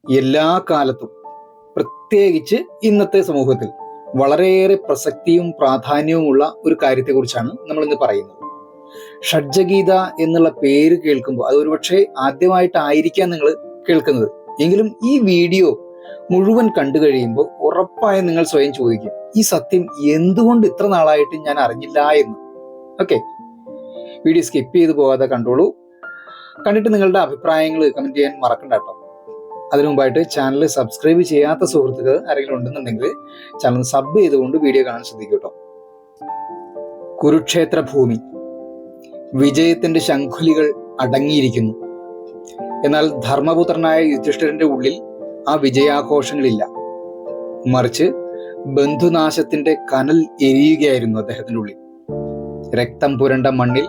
എല്ലാ കാലത്തും പ്രത്യേകിച്ച് ഇന്നത്തെ സമൂഹത്തിൽ വളരെയേറെ പ്രസക്തിയും പ്രാധാന്യവുമുള്ള ഒരു കാര്യത്തെക്കുറിച്ചാണ് നമ്മൾ ഇന്ന് പറയുന്നത്. ഷഡ്ജഗീത എന്നുള്ള പേര് കേൾക്കുമ്പോൾ അത് ഒരുപക്ഷെ ആദ്യമായിട്ടായിരിക്കാം നിങ്ങൾ കേൾക്കുന്നത്. എങ്കിലും ഈ വീഡിയോ മുഴുവൻ കണ്ടു കഴിയുമ്പോൾ ഉറപ്പായും നിങ്ങൾ സ്വയം ചോദിക്കും, ഈ സത്യം എന്തുകൊണ്ട് ഇത്ര നാളായിട്ട് ഞാൻ അറിഞ്ഞില്ല എന്ന്. ഓക്കെ, വീഡിയോ സ്കിപ്പ് ചെയ്ത് പോകാതെ കണ്ടോളൂ. കണ്ടിട്ട് നിങ്ങളുടെ അഭിപ്രായങ്ങൾ കമന്റ് ചെയ്യാൻ മറക്കണ്ട കേട്ടോ. അതിനു മുമ്പായിട്ട് ചാനൽ സബ്സ്ക്രൈബ് ചെയ്യാത്ത സുഹൃത്തുക്കൾ ആരെങ്കിലും ഉണ്ടെന്നുണ്ടെങ്കിൽ ചാനൽ സബ് ചെയ്തുകൊണ്ട് വീഡിയോ കാണാൻ ശ്രദ്ധിക്കും കേട്ടോ. കുരുക്ഷേത്ര ഭൂമി വിജയത്തിന്റെ ശംഖുലികൾ അടങ്ങിയിരിക്കുന്നു. എന്നാൽ ധർമ്മപുത്രനായ യുധിഷ്ഠിരന്റെ ഉള്ളിൽ ആ വിജയാഘോഷങ്ങളില്ല. മറിച്ച് ബന്ധുനാശത്തിന്റെ കനൽ എരിയുകയായിരുന്നു അദ്ദേഹത്തിന്റെ ഉള്ളിൽ. രക്തം പുരണ്ട മണ്ണിൽ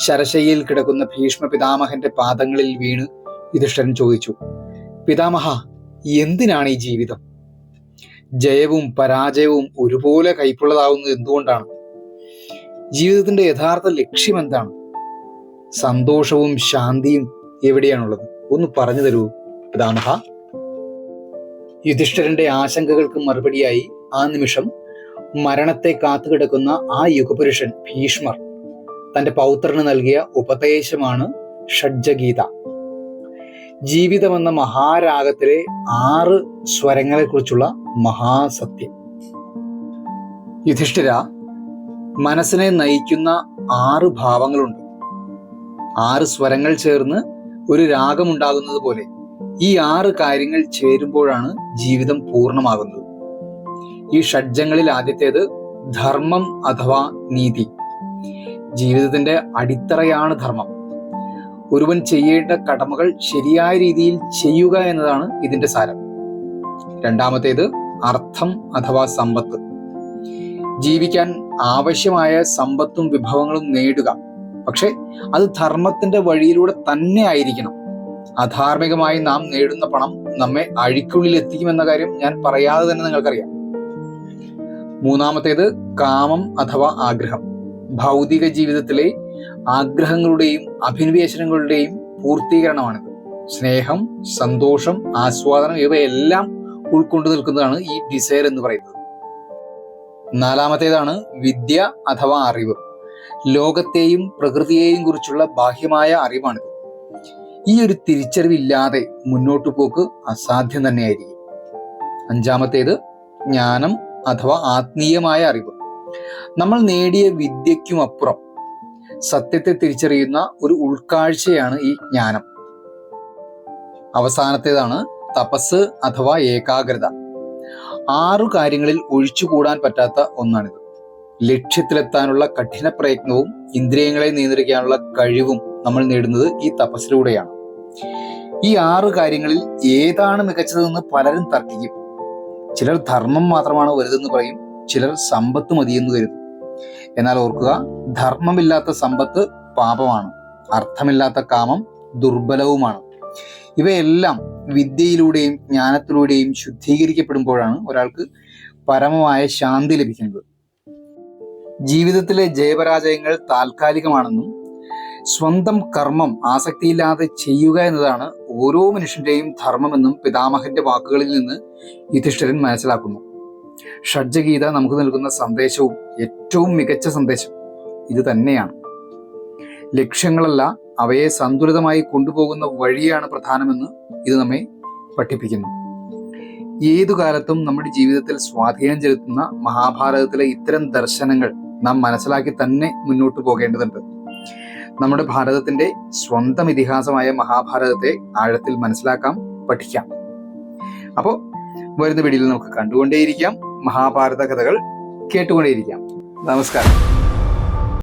ശരശയ്യയിൽ കിടക്കുന്ന ഭീഷ്മ പിതാമഹന്റെ പാദങ്ങളിൽ വീണ് യുധിഷ്ഠിരൻ ചോദിച്ചു, പിതാമഹ, എന്തിനാണ് ഈ ജീവിതം? ജയവും പരാജയവും ഒരുപോലെ കൈപ്പുള്ളതാവുന്നത് എന്തുകൊണ്ടാണ്? ജീവിതത്തിന്റെ യഥാർത്ഥ ലക്ഷ്യം എന്താണ്? സന്തോഷവും ശാന്തിയും എവിടെയാണുള്ളത്? ഒന്ന് പറഞ്ഞു തരൂ പിതാമഹ. യുധിഷ്ഠിരന്റെ ആശങ്കകൾക്ക് മറുപടിയായി ആ നിമിഷം മരണത്തെ കാത്തുകിടക്കുന്ന ആ യുഗപുരുഷൻ ഭീഷ്മർ തന്റെ പൗത്രന് നൽകിയ ഉപദേശമാണ് ഷഡ്ജഗീത. ജീവിതമെന്ന മഹാരാഗത്തിലെ 6 സ്വരങ്ങളെ കുറിച്ചുള്ള മഹാസത്യം. യുധിഷ്ഠിര, മനസ്സിനെ നയിക്കുന്ന 6 ഭാവങ്ങളുണ്ട്. 6 സ്വരങ്ങൾ ചേർന്ന് ഒരു രാഗമുണ്ടാകുന്നത് പോലെ ഈ 6 കാര്യങ്ങൾ ചേരുമ്പോഴാണ് ജീവിതം പൂർണ്ണമാകുന്നത്. ഈ ഷഡ്ജങ്ങളിൽ ആദ്യത്തേത് ധർമ്മം അഥവാ നീതി. ജീവിതത്തിന്റെ അടിത്തറയാണ് ധർമ്മം. ഒരുവൻ ചെയ്യേണ്ട കടമകൾ ശരിയായ രീതിയിൽ ചെയ്യുക എന്നതാണ് ഇതിന്റെ സാരം. രണ്ടാമത്തേത് അർത്ഥം അഥവാ സമ്പത്ത്. ജീവിക്കാൻ ആവശ്യമായ സമ്പത്തും വിഭവങ്ങളും നേടുക, പക്ഷെ അത് ധർമ്മത്തിന്റെ വഴിയിലൂടെ തന്നെ ആയിരിക്കണം. അധാർമികമായി നാം നേടുന്ന പണം നമ്മെ അഴിക്കുള്ളിൽ എത്തിക്കുമെന്ന കാര്യം ഞാൻ പറയാതെ തന്നെ നിങ്ങൾക്കറിയാം. മൂന്നാമത്തേത് കാമം അഥവാ ആഗ്രഹം. ഭൗതിക ജീവിതത്തിലെ ആഗ്രഹങ്ങളുടെയും അഭിനിവേശനങ്ങളുടെയും പൂർത്തീകരണമാണിത്. സ്നേഹം, സന്തോഷം, ആസ്വാദനം ഇവയെല്ലാം ഉൾക്കൊണ്ടു നിൽക്കുന്നതാണ് ഈ ഡിസയർ എന്ന് പറയുന്നത്. നാലാമത്തേതാണ് വിദ്യ അഥവാ അറിവ്. ലോകത്തെയും പ്രകൃതിയെയും കുറിച്ചുള്ള ബാഹ്യമായ അറിവാണിത്. ഈ ഒരു തിരിച്ചറിവില്ലാതെ മുന്നോട്ടു പോക്ക് അസാധ്യം തന്നെയായിരിക്കും. അഞ്ചാമത്തേത് ജ്ഞാനം അഥവാ ആത്മീയമായ അറിവ്. നമ്മൾ നേടിയ വിദ്യയ്ക്കും അപ്പുറം സത്യത്തെ തിരിച്ചറിയുന്ന ഒരു ഉൾക്കാഴ്ചയാണ് ഈ ജ്ഞാനം. അവസാനത്തേതാണ് തപസ് അഥവാ ഏകാഗ്രത. 6 കാര്യങ്ങളിൽ ഒഴിച്ചുകൂടാൻ പറ്റാത്ത ഒന്നാണിത്. ലക്ഷ്യത്തിലെത്താനുള്ള കഠിന പ്രയത്നവും ഇന്ദ്രിയങ്ങളെ നിയന്ത്രിക്കാനുള്ള കഴിവും നമ്മൾ നേടുന്നത് ഈ തപസ്സിലൂടെയാണ്. ഈ 6 കാര്യങ്ങളിൽ ഏതാണ് മികച്ചതെന്ന് പലരും തർക്കിക്കും. ചിലർ ധർമ്മം മാത്രമാണ് വലുതെന്ന് പറയും, ചിലർ സമ്പത്ത് മതിയെന്ന് കരുതും. എന്നാൽ ഓർക്കുക, ധർമ്മമില്ലാത്ത സമ്പത്ത് പാപമാണ്, അർത്ഥമില്ലാത്ത കാമം ദുർബലവുമാണ്. ഇവയെല്ലാം വിദ്യയിലൂടെയും ജ്ഞാനത്തിലൂടെയും ശുദ്ധീകരിക്കപ്പെടുമ്പോഴാണ് ഒരാൾക്ക് പരമമായ ശാന്തി ലഭിക്കുന്നത്. ജീവിതത്തിലെ ജയപരാജയങ്ങൾ താൽക്കാലികമാണെന്നും സ്വന്തം കർമ്മം ആസക്തിയില്ലാതെ ചെയ്യുക എന്നതാണ് ഓരോ മനുഷ്യന്റെയും ധർമ്മമെന്നും പിതാമഹന്റെ വാക്കുകളിൽ നിന്ന് യുധിഷ്ഠിരൻ മനസ്സിലാക്കുന്നു. ഷഡ്ജഗീത നമുക്ക് നൽകുന്ന സന്ദേശവും ഏറ്റവും മികച്ച സന്ദേശം ഇത് തന്നെയാണ്. ലക്ഷ്യങ്ങളല്ല, അവയെ സന്തുലിതമായി കൊണ്ടുപോകുന്ന വഴിയാണ് പ്രധാനമെന്ന് ഇത് നമ്മെ പഠിപ്പിക്കുന്നു. ഏതു കാലത്തും നമ്മുടെ ജീവിതത്തിൽ സ്വാധീനം ചെലുത്തുന്ന മഹാഭാരതത്തിലെ ഇത്തരം ദർശനങ്ങൾ നാം മനസ്സിലാക്കി തന്നെ മുന്നോട്ട് പോകേണ്ടതുണ്ട്. നമ്മുടെ ഭാരതത്തിന്റെ സ്വന്തം ഇതിഹാസമായ മഹാഭാരതത്തെ ആഴത്തിൽ മനസ്സിലാക്കാം, പഠിക്കാം. അപ്പോൾ വരുന്ന വീഡിയോയിൽ നമുക്ക് കണ്ടുകൊണ്ടേയിരിക്കാം, മഹാഭാരത കഥകൾ കേട്ടുകൊണ്ടേയിരിക്കാം. നമസ്കാരം.